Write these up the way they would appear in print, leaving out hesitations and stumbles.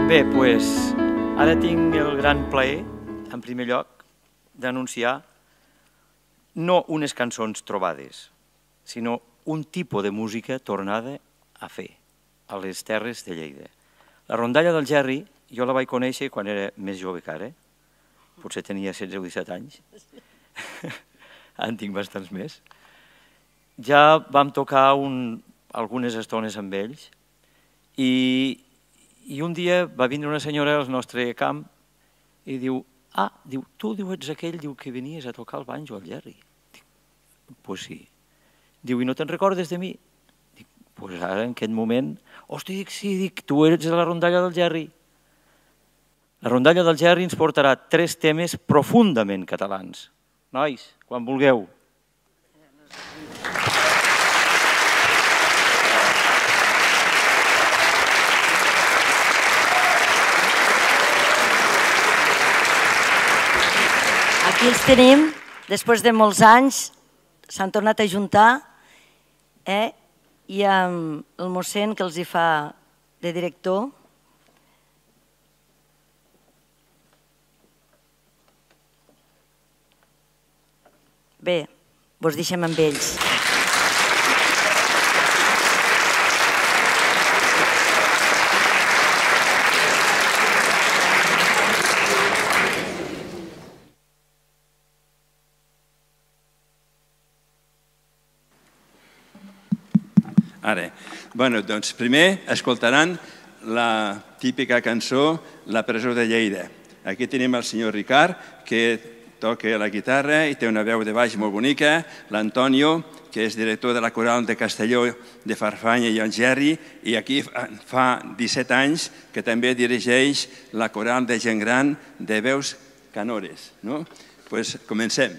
Bé, doncs, ara tinc el gran plaer, en primer lloc, d'anunciar no unes cançons trobades, sinó un tipus de música tornada a fer a les terres de Lleida. La rondalla del Gerri jo la vaig conèixer quan era més jove que ara, potser tenia 16 o 17 anys, en tinc bastants més. Ja vam tocar algunes estones amb ells i un dia va vindre una senyora al nostre camp i diu, tu ets aquell que venies a tocar el banjo al Gerri. Dic, pues sí. Diu, i no te'n recordes de mi? Dic, pues ara, en aquest moment, hosti, sí, tu ets de la rondalla del Gerri. La rondalla del Gerri ens portarà 3 temes profundament catalans. Nois, quan vulgueu. Aquí els tenim, després de molts anys, s'han tornat a juntar i amb el mossèn que els hi fa de director. Bé, vos deixem amb ells. Ara, doncs primer escoltaran la típica cançó La presó de Lleida. Aquí tenim el senyor Ricard, que toca la guitarra i té una veu de baix molt bonica, l'Antonio, que és director de la coral de Castelló, de Farfanya i el Gerri, i aquí fa 17 anys que també dirigeix la coral de gent gran de veus canores. Doncs comencem.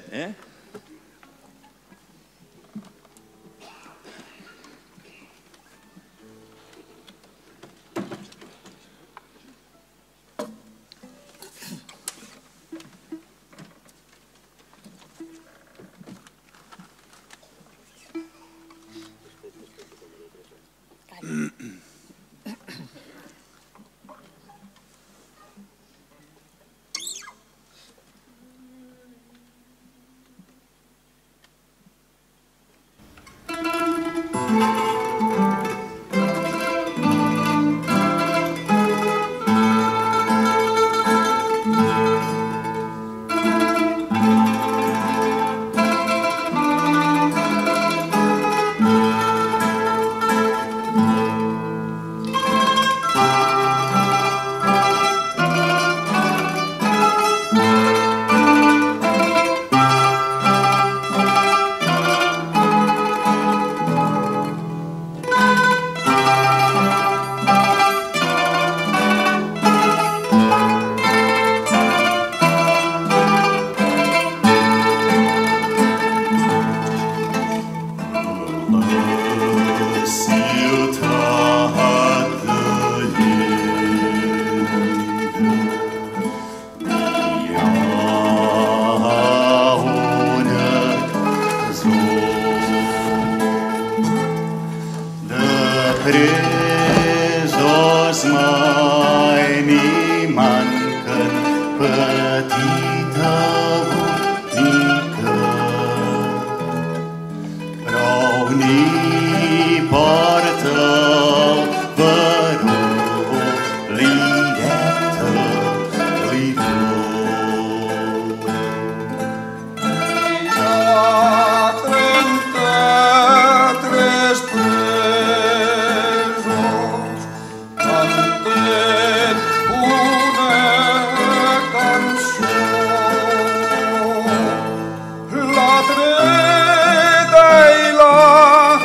La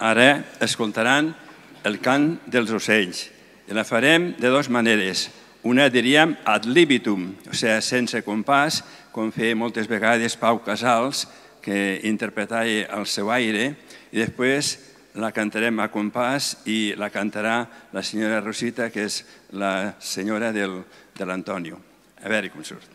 Ara escoltaran el cant dels ocells. I la farem de dues maneres. Una diríem ad libitum, o sigui, sense compàs, com feia moltes vegades Pau Casals, que interpretava el seu aire, i després la cantarem a compàs i la cantarà la senyora Rosita, que és la senyora de l'Antonio. A veure com surt.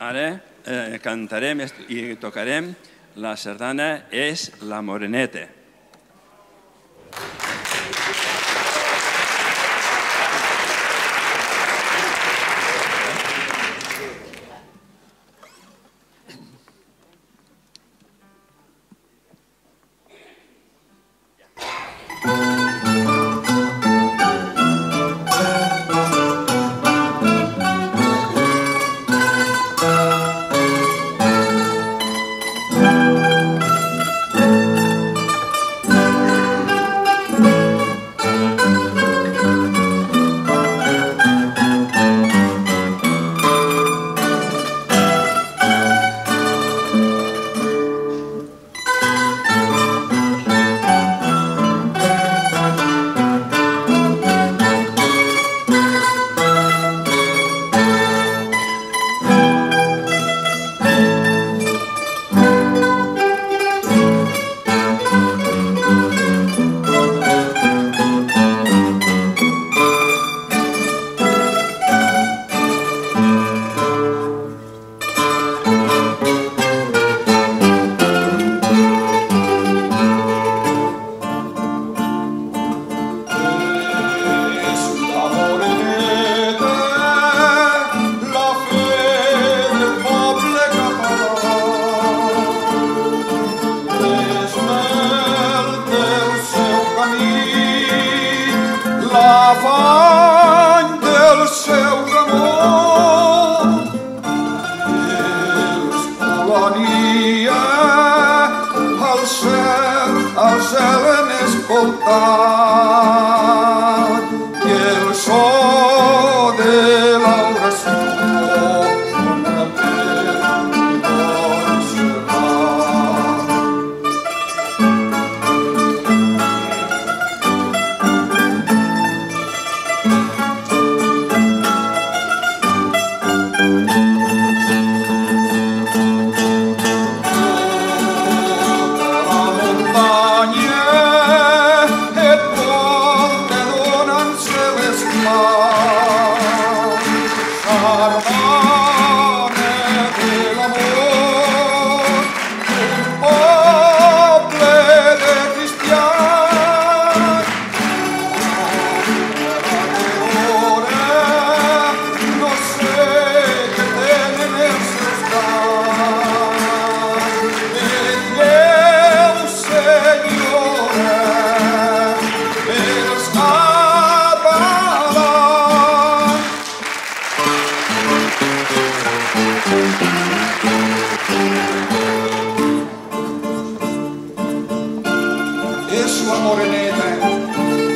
Ara cantarem i tocarem la sardana És la Moreneta. escolania, al cel hem escoltat, i el so de l'oració son també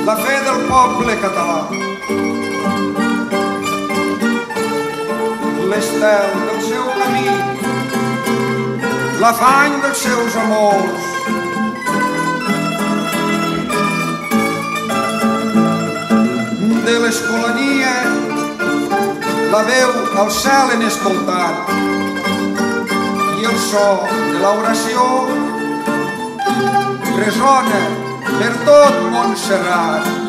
la fe del poble català, l'estel del seu camí, l'afany dels seus amors, de l'escolania la veu al cel en escoltat, i el so de l'oració ressona per tot Montserrat.